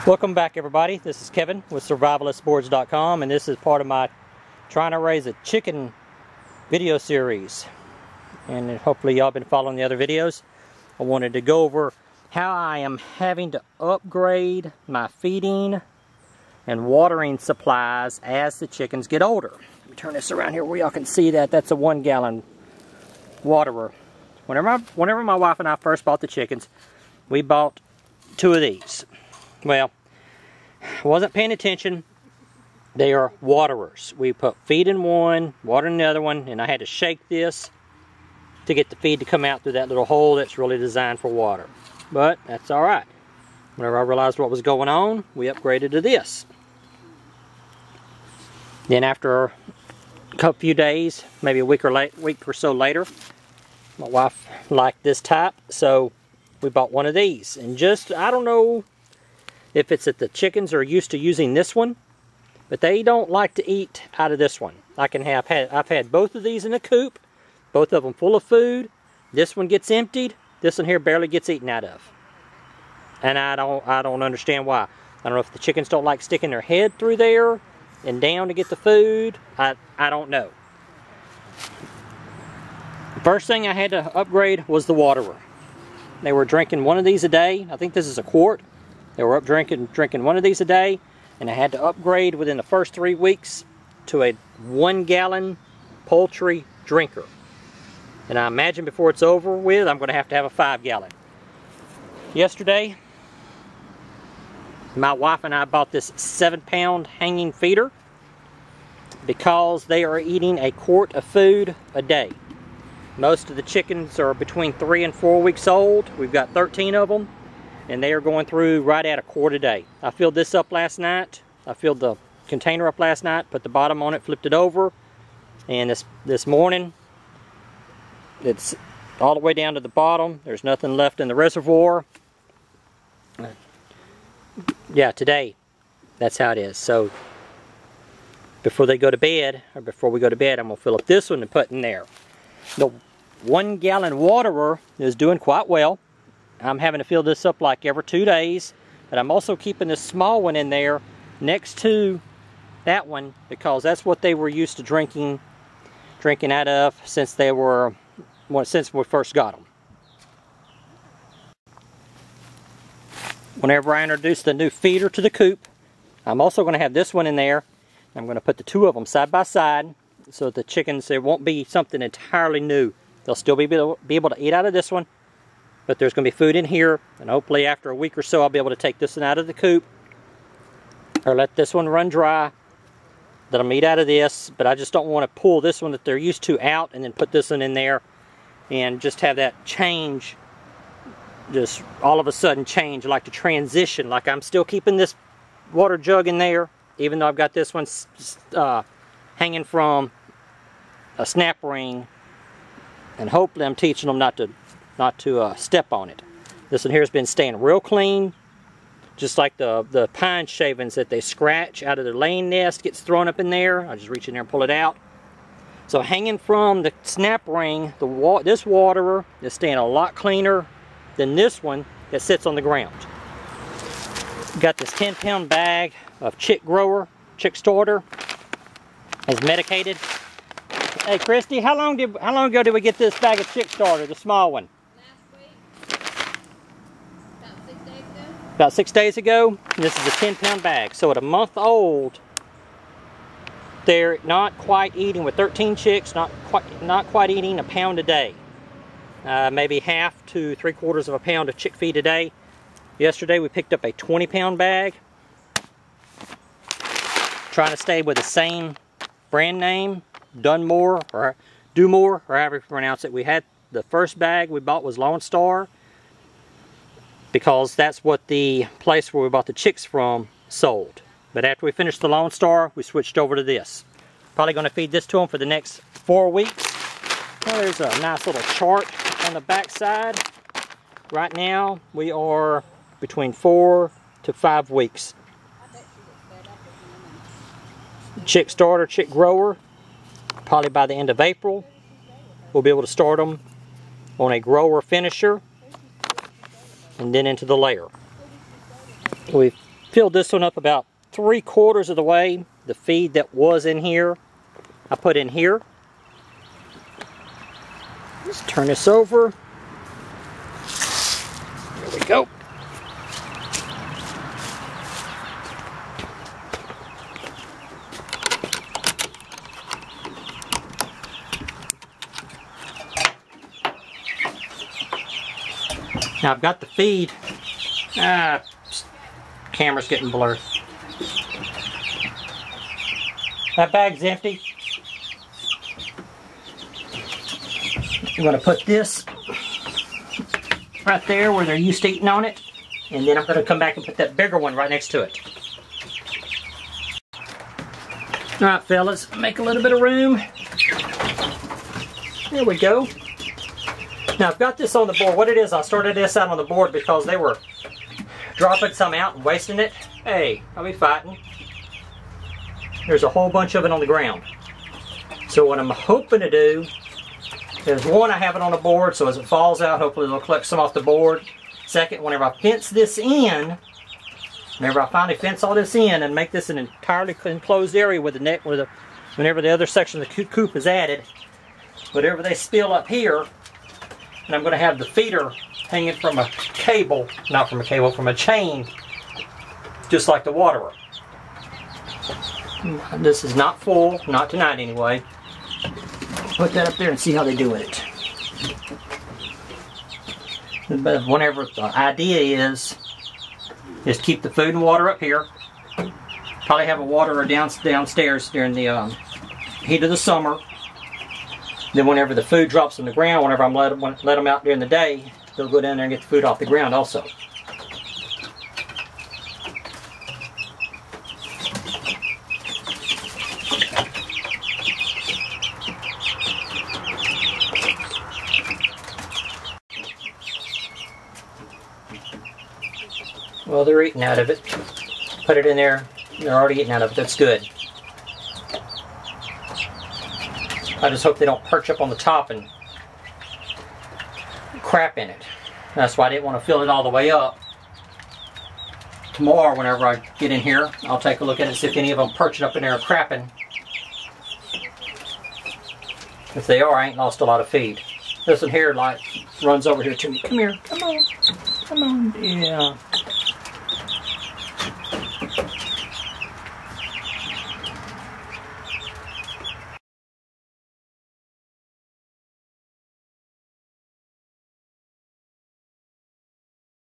Welcome back, everybody. This is Kevin with survivalistboards.com, and this is part of my trying to raise a chicken video series. And hopefully y'all been following the other videos. I wanted to go over how I am having to upgrade my feeding and watering supplies as the chickens get older. Let me turn this around here where y'all can see that. That's a 1 gallon waterer. Whenever my wife and I first bought the chickens, we bought 2 of these. Well, I wasn't paying attention. They are waterers. We put feed in one, water in the other one, and I had to shake this to get the feed to come out through that little hole that's really designed for water. But that's alright. Whenever I realized what was going on, we upgraded to this. Then after a few days, maybe a week or so later, my wife liked this type, so we bought one of these. And just, I don't know if it's that the chickens are used to using this one, but they don't like to eat out of this one. I've had both of these in a coop, both of them full of food. This one gets emptied. This one here barely gets eaten out of. And I don't understand why. I don't know if the chickens don't like sticking their head through there and down to get the food. I don't know. The first thing I had to upgrade was the waterer. They were drinking one of these a day. I think this is a quart. They were up drinking one of these a day, and I had to upgrade within the first 3 weeks to a 1 gallon poultry drinker. And I imagine before it's over with, I'm going to have a 5 gallon. Yesterday, my wife and I bought this 7-pound hanging feeder because they are eating a quart of food a day. Most of the chickens are between 3 and 4 weeks old. We've got 13 of them. And they are going through right at a quart a day. I filled this up last night. I filled the container up last night, put the bottom on it, flipped it over. And this morning, it's all the way down to the bottom. There's nothing left in the reservoir. Yeah, today, that's how it is. So, before they go to bed, or before we go to bed, I'm going to fill up this one and put in there. The 1 gallon waterer is doing quite well. I'm having to fill this up like every 2 days, but I'm also keeping this small one in there next to that one because that's what they were used to drinking out of since we first got them. Whenever I introduce the new feeder to the coop, I'm also going to have this one in there. I'm going to put the 2 of them side by side so that the chickens, it won't be something entirely new. They'll still be able to eat out of this one. But there's going to be food in here, and hopefully after a week or so I'll be able to take this one out of the coop or let this one run dry. Let them eat out of this, but I just don't want to pull this one that they're used to out and then put this one in there and just have that change, just all of a sudden change, like the transition. Like I'm still keeping this water jug in there, even though I've got this one hanging from a snap ring, and hopefully I'm teaching them not to step on it. This one here has been staying real clean, just like the pine shavings that they scratch out of their laying nest gets thrown up in there. I just reach in there and pull it out. So hanging from the snap ring, this waterer is staying a lot cleaner than this one that sits on the ground. Got this 10-pound bag of chick grower, chick starter, is medicated. Hey Christy, how long ago did we get this bag of chick starter, the small one? About 6 days ago. This is a 10-pound bag. So at a month old, they're not quite eating, with 13 chicks, not quite eating a pound a day. Maybe half to 3/4 of a pound of chick feed a day. Yesterday we picked up a 20-pound bag. Trying to stay with the same brand name, Dunmore or Dumore, or however you pronounce it. We had the first bag we bought was Lone Star, because that's what the place where we bought the chicks from sold. But after we finished the Lone Star, we switched over to this. Probably going to feed this to them for the next 4 weeks. Well, there's a nice little chart on the back side. Right now, we are between 4 to 5 weeks. Chick starter, chick grower, probably by the end of April, we'll be able to start them on a grower finisher and then into the layer. We've filled this one up about 3/4 of the way. The feed that was in here, I put in here. Let's turn this over. There we go. Now I've got the feed. Camera's getting blurred. That bag's empty. I'm going to put this right there where they're used to eating on it. And then I'm going to come back and put that bigger one right next to it. Alright fellas, make a little bit of room. There we go. Now I've got this on the board. What it is, I started this out on the board because they were dropping some out and wasting it. Hey, I'll be fighting. There's a whole bunch of it on the ground. So what I'm hoping to do is, one, I have it on the board so as it falls out, hopefully it'll collect some off the board. Second, whenever I fence this in, whenever I finally fence all this in and make this an entirely enclosed area with the net, whenever the other section of the coop is added, whatever they spill up here, and I'm going to have the feeder hanging from a cable, not from a cable, from a chain, just like the waterer. This is not full, not tonight anyway. Put that up there and see how they do with it. But whenever the idea is keep the food and water up here. Probably have a waterer downstairs during the heat of the summer. Then whenever the food drops on the ground, whenever I'm let them out during the day, they'll go down there and get the food off the ground also. Well, they're eating out of it. Put it in there. They're already eating out of it. That's good. I just hope they don't perch up on the top and crap in it. That's why I didn't want to fill it all the way up. Tomorrow, whenever I get in here, I'll take a look at it and see if any of them perching up in there are crapping. If they are, I ain't lost a lot of feed. This one here, like, runs over here to me. Come here. Come on. Come on. Yeah.